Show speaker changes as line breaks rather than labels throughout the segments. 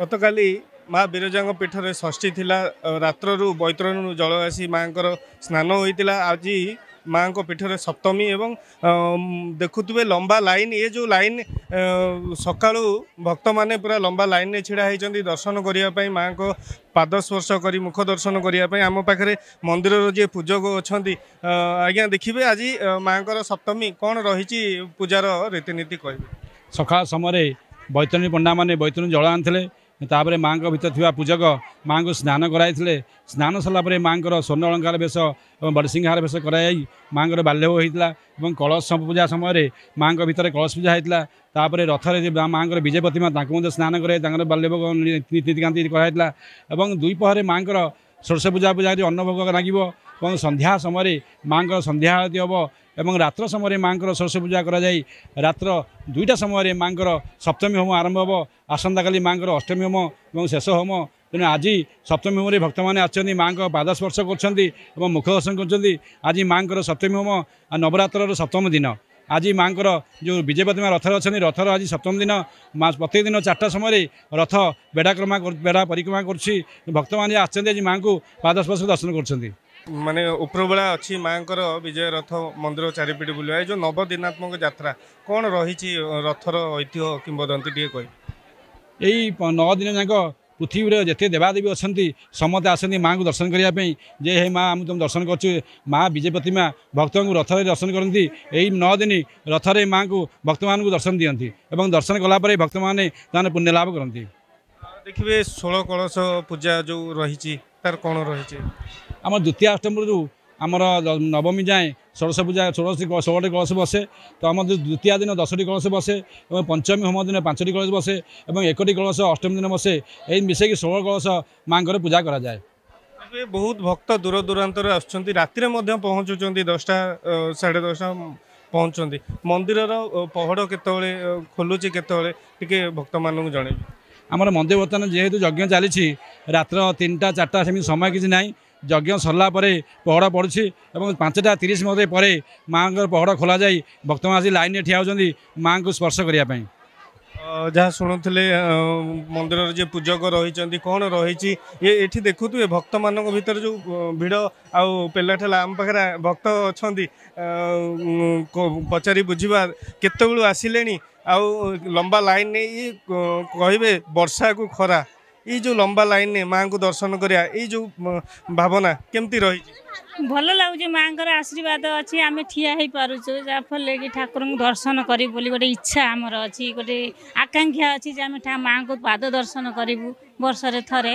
गतकाली माँ विरजा पीठर षष्ठी थिला रात्रु बैतरणु जल आसी माँ स्नान होता आज माँ पीठर सप्तमी एवं देखुवे लंबा लाइन ये जो लाइन सका भक्त मैंने पूरा लंबा लाइन में छिड़ा होती दर्शन करने माँ को पाद स्पर्श कर मुख दर्शन करने आम पाखे मंदिर जी पूजक अच्छा आज्ञा देखिए आज माँ सप्तमी कौन रही पूजार रीतिनीति कह
सकाल समय बैतरणी पंडा मैंने बैतरणी जल आनी तापर माँ भर थी पूजक माँ को स्नान कराई स्नान सारापर माँ स्वर्ण अलंकार बेश और बड़सिंहार बेश कराई माँ बाल्यव होता और कलश पूजा समय माँ भर कलश पूजा होता तापर रथरे माँ विजय प्रतिमा स्नान कराई बाल्यव नीतिकांति कराइला और दुई पहर माँ षोड़श पूजा पूजा अन्नभोग लगे और संध्या समय माँ संध्या आरती हम और रात्र समय माँ षोड़श पूजा कराई रात्र दुईटा समय माँ सप्तमी होम आरंभ हम आसंता काली माँ अष्टमी होम और शेष होम तेणु आज सप्तमी होम भक्त मैंने आछंती माँ पाद स्पर्श कर मुख दर्शन कर आज माँ सप्तमी होम नवरात्र सप्तम दिन आज माँ जो विजय प्रतिमा रथर अच्छा रथर आज सप्तम दिन प्रत्येक दिन 4टा समय रथ बेड़ा परिक्रमा कर भक्त मैंने आछंती माँ को पाद स्पर्श दर्शन कर
माने उपरबेला अच्छी माँ विजय रथ मंदिर चारिपिट बुलवा जो नवदिनात्मक यात्रा कौन रही रथर ऐतिह्य किंवदंती टे कह
यही 9 दिन जाक पृथ्वी जिते देवादेवी अच्छा समस्त आसती माँ को दर्शन करने जे हे माँ तुम दर्शन कर माँ विजय प्रतिमा भक्त को रथ दर्शन करती यही 9 दिन रथरे माँ को भक्त मान को दर्शन दिखती और दर्शन कलापर भक्त मैंने पुण्य लाभ करती
देखिए 16 कलश पूजा जो रही तार कौन रही
आम द्वितीय अष्टमी आमर नवमी जाए षोड़श पूजा 16टी कलश बसे तो आम द्वितीय दिन 10टी कलश बसे और पंचमी होम दिन 5टी कलश बसे और 1टी कलश अष्टमी दिन बसे यही मिसेक 16 कलश माँ पूजा करा जाए।
बहुत भक्त दूर दूरांत आसुँच राति पहुँचुं 10टा 10:30 पहुँचती मंदिर पहड़ केतवे खोलुची केतवे टिके भक्त मानू जन
आमर मंदिर बर्तमान जेहेतु यज्ञ चली रात्र 3टा 4टा सेमती समय किसी ना यज्ञ सरला पहड़ पड़ी और 5:30 मध्य पर माँ पहड़ खोल जाए भक्त आसी लाइन में ठिया होती माँ को स्पर्श करने
जहाँ शुणुले मंदिर जे पूजक रही कौन रही ये देखुए भक्त मान भर जो भिड़ आउ पेला ठेला आम पाखे भक्त अच्छा पचारि बुझा केतु आसिले आउ लंबा लाइन ने ये कहे वर्षा को खरा ये जो लंबा लाइन ने माँ को दर्शन करिया ये जो भावना केमती रही
भल लगुच माँ आशीर्वाद अच्छी आम ठिया हो पार्चु जहाँफल कि ठाकुर को दर्शन करी गोटे इच्छा आमर अच्छी गोटे आकांक्षा अच्छी आम माँ को पाद दर्शन करूँ वर्ष थे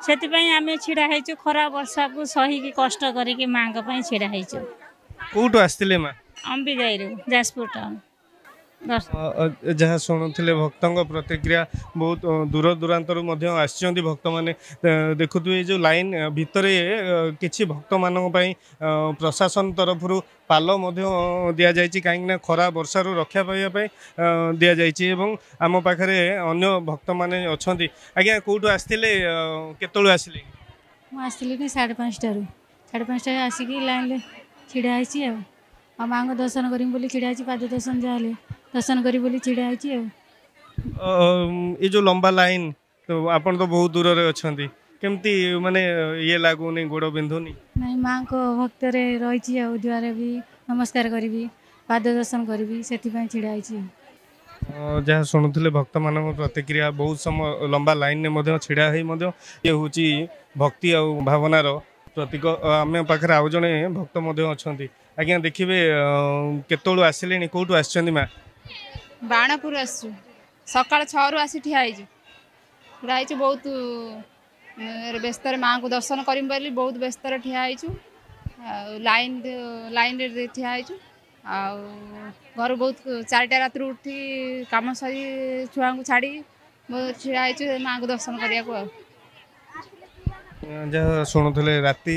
से आम छिड़ा हो खरा वर्षा को सही कष्ट करी माँ छिड़ा हो
कौटू आसते माँ
अंबिजाई जाजपुर टाउन
जहाँ शुणुले भक्त प्रतिक्रिया बहुत दूर दूरांतर भक्त मैंने देखुए जो लाइन भितर किसी भक्त मान प्रशासन तरफ पाल दि जाए कहीं खरा वर्षा रक्षा पाइबापी दि जाए आम पाखे अन्य भक्त मैंने अच्छा आज्ञा कौटू आसते केतु आसिले
आसली 5:30 आसिक लाइन छिड़ा आ माँ को दर्शन करी छिड़ा पाद दर्शन जहाँ दर्शन करी छिड़ा
ये जो लंबा लाइन तो आपन तो बहुत दूर रे अच्छी केमती माने ये लगुनि गोड़ बिंधुनी
नहीं माँ को भक्त रही द्वारा भी नमस्कार करी पाद दर्शन करी से छिड़ा
जहाँ शुणुले भक्त मान प्रतिक्रिया बहुत समय लंबा लाइन में छिड़ा ये हूँ भक्ति आ भावनार प्रतीक आम पाखे आउ जड़े भक्त अच्छा आज्ञा देखिए केतु आसिले कौटू आसछन्ती माँ
बाणपुर आसु सकाल 6 आसी ठिया बहुत व्यस्त माँ को दर्शन कर बहुत व्यस्त ठिया लाइन लाइन ठिया घर बहुत 4टा रात उठी कम सरी छुआ को छाड़ी ठिया माँ को दर्शन करने
जहाँ शुणुले राति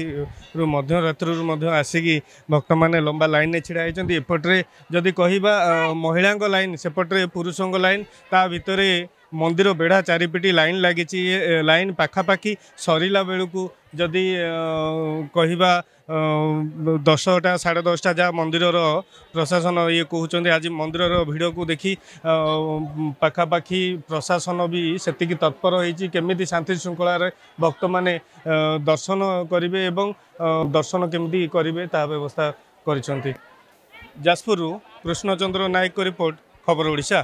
मध्यरात्रि आसिक भक्त मैंने लंबा लाइन में छिड़ा होती एपटे जदि कहवा महिला लाइन सेपटे पुरुषों लाइन ता भितर मंदिर बेढ़ा चारिपिटी लाइन लगी लाइन पाखापाखि सरला बेलू जदि कहवा 10टा 10:30 जहाँ मंदिर प्रशासन ये कहते आज मंदिर भिड़ को देखी पाखापाखि प्रशासन भी सेतिक तत्पर होती केमी शांति श्रृंखला भक्त मैंने दर्शन करेंगे एवं दर्शन केमती करेंगे ता व्यवस्था कर जाजपुर कृष्णचंद्र नायक रिपोर्ट खबर ओडिशा।